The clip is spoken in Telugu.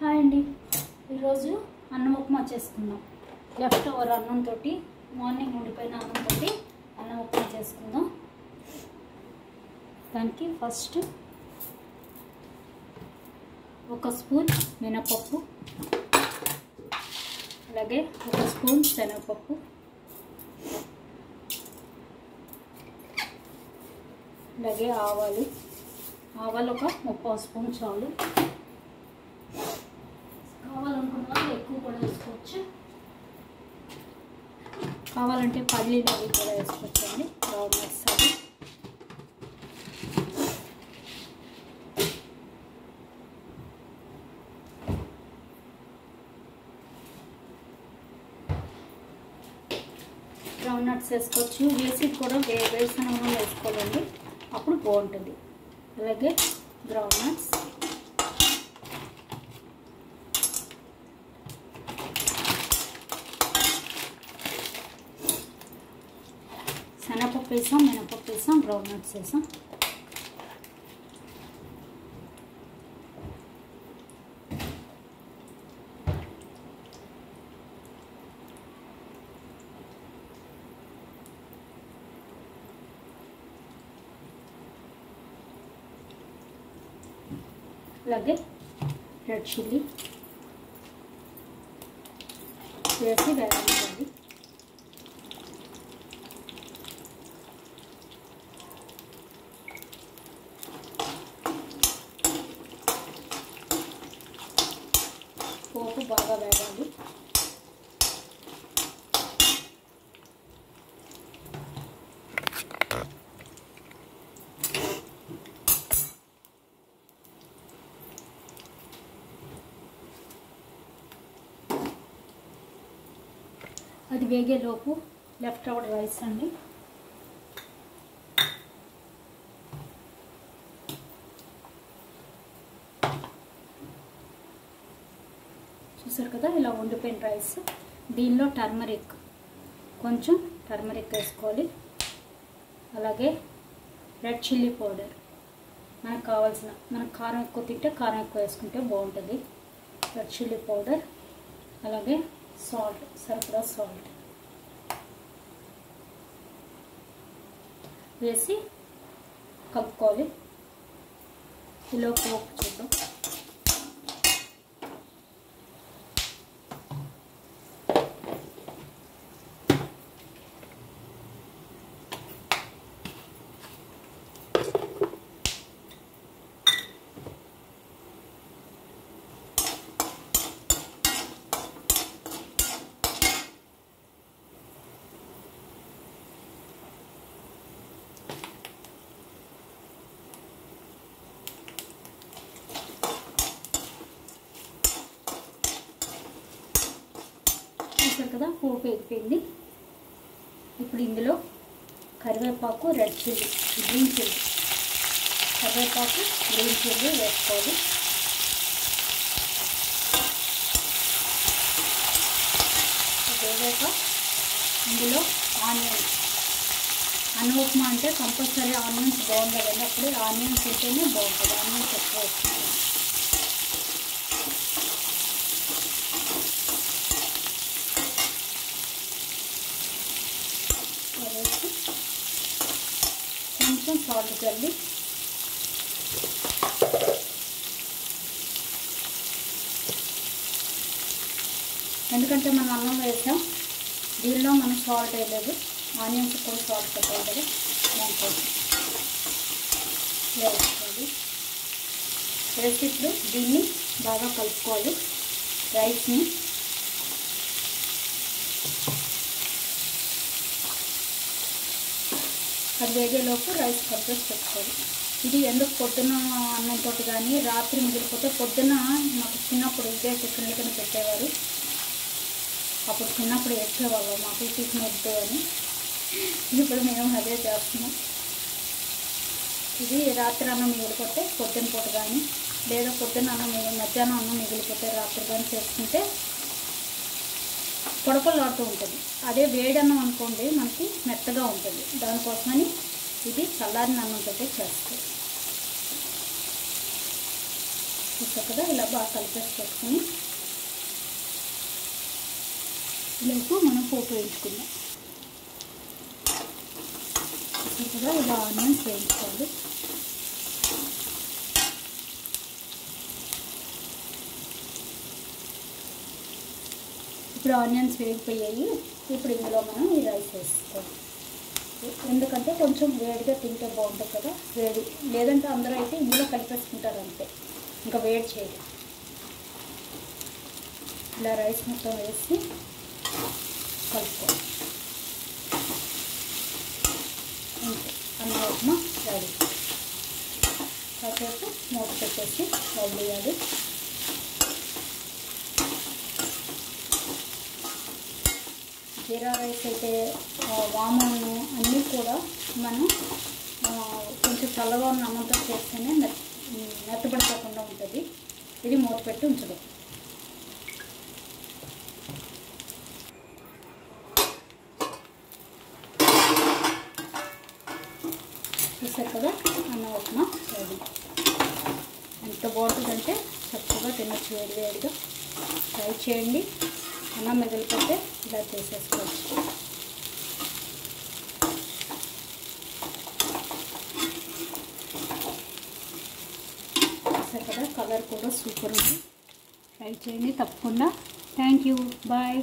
హాయ్ అండి, ఈరోజు అన్నం ఉప్మా చేసుకుందాం. లెఫ్ట్ ఓవర్ అన్నంతో మార్నింగ్ ఉండిపోయిన అన్నంతో అన్నం ఉప్మా చేసుకుందాం. దానికి ఫస్ట్ ఒక స్పూన్ మినపప్పు, అలాగే ఒక స్పూన్ శనగపప్పు, అలాగే ఆవాలు ఒక 30 స్పూన్ చాలు. కావాలనుకున్న వాళ్ళు ఎక్కువ కూడా వేసుకోవచ్చు, కావాలంటే పల్లీలు అవి కూడా వేసుకోవచ్చు అండి. బ్రౌన్ నట్స్ అవి బ్రౌన్ నట్స్ వేసుకోవచ్చు. వేసి కూడా వేసిన నూనె వేసుకోవాలండి, అప్పుడు బాగుంటుంది. అలాగే బ్రౌన్ నట్స్, శనగపప్పు వేసాం, మినపప్పు వేసాం, బ్రౌన్ నట్స్ వేసాం. అలాగే రెడ్ చిల్లీ వేసి వేయాలి. పోపు బాగా వేగాలి. అది వేగేలోపు లెఫ్ట్ ఓవర్ రైస్ అండి. చూసారు కదా, ఇలా వండిపోయిన రైస్. దీనిలో కొంచెం టర్మరిక్ వేసుకోవాలి. అలాగే రెడ్ చిల్లీ పౌడర్, మనకు కారం ఎక్కువ తింటే కారం ఎక్కువ వేసుకుంటే బాగుంటుంది. రెడ్ చిల్లీ పౌడర్, అలాగే సాల్ట్, సరిపడా సాల్ట్ వేసి కలుపుకోవాలి. ఇలా పోపు చూద్దాం. కదా, పోపు ఎగిపోయింది. ఇప్పుడు ఇందులో కరివేపాకు, రెడ్ చిల్లీ, గ్రీన్ చిల్లీ, కరివేపాకు, గ్రీన్ చిల్లీ వేసుకోవాలి. వేగాక ఇందులో ఆనియన్స్, అన్నం ఉప్మా అంటే కంపల్సరీ ఆనియన్స్ బాగుంటుందండి. అప్పుడే ఆనియన్స్ ఉంటేనే బాగుంటుంది. ఆనియన్స్ ఎక్కువ వస్తుంది. కొంచెం సాల్ట్ చల్లి ఎందుకంటే మనం అన్నం వేసాం, దీనిలో మనం సాల్ట్ వేయలేదు. ఆనియన్స్ కూడా సాల్ట్ పెట్టాలి కదా, దానికోసం వేసుకోవాలి. వేసి ఇప్పుడు దీన్ని బాగా కలుపుకోవాలి. రైస్ని అది వేగేలోపు రైస్ కలిపేసి పెట్టుకోవాలి. ఇది ఎందుకు పొద్దున్న అన్నంతో కానీ రాత్రి మిగిలిపోతే, పొద్దున్న మాకు చిన్నప్పుడు ఇదే టిఫిన్ కింద పెట్టేవారు. అప్పుడు చిన్నప్పుడు వేసేవాళ్ళు మాకు టిఫిన్ వద్దు అని. ఇప్పుడు మేము అదే చేస్తున్నాం. ఇది రాత్రి అన్నం మిగిలిపోతే పొద్దున్న పూట కానీ, లేదా పొద్దున్న అన్నం మధ్యాహ్నం అన్నం మిగిలిపోతే రాత్రి కానీ చేసుకుంటే పొడపలాడుతూ ఉంటుంది. అదే వేడన్నం అనుకోండి మనకి మెత్తగా ఉంటుంది. దానికోసమని ఇది చల్లారిన అన్నంతో చేస్తాం. చూసారు కదా, ఇలా బాగా కలిపేసి పెట్టుకుని ఇలాగూ మనం పోపు వేయించుకుందాం. చూసారు కదా, ఇలా ఆనియన్స్ వేయించుకోవాలి. ఇప్పుడు ఆనియన్స్ వేగిపోయాయి. ఇప్పుడు ఇందులో మనం ఈ రైస్ వేసుకోవాలి. ఎందుకంటే కొంచెం వేడిగా తింటే బాగుంటుంది కదా, వేడి లేదంటే అందరూ అయితే ఇందులో కలిపేసుకుంటారు అంతే, ఇంకా వేడి చేయరు. ఇలా రైస్ మొత్తం వేసి కలుపుకోవాలి. అంతే, అన్నం ఉప్మా రెడీ. కాసేపు మూత పెట్టేసి వదిలేయాలి. జీరా రైస్ అయితే వామను అన్నీ కూడా మనం కొంచెం చల్లగా ఉన్న అన్నంతో చేస్తేనే మెత్తబడిపోకుండా ఉంటుంది. ఇది మూత పెట్టి ఉంచడం. చూసారు కదా, అన్నం ఉప్మా రెడీ. ఎంత బాగుంటుందంటే చక్కగా తినొచ్చు వేడివేడిగా. ట్రై చేయండి. అన్నం మిగిలిపోతే ఇలా చేసేసుకోవచ్చు. చూసారు కదా, కలర్ కూడా సూపర్ ఉంది. ట్రై చేయండి తప్పకుండా. Thank you. బాయ్.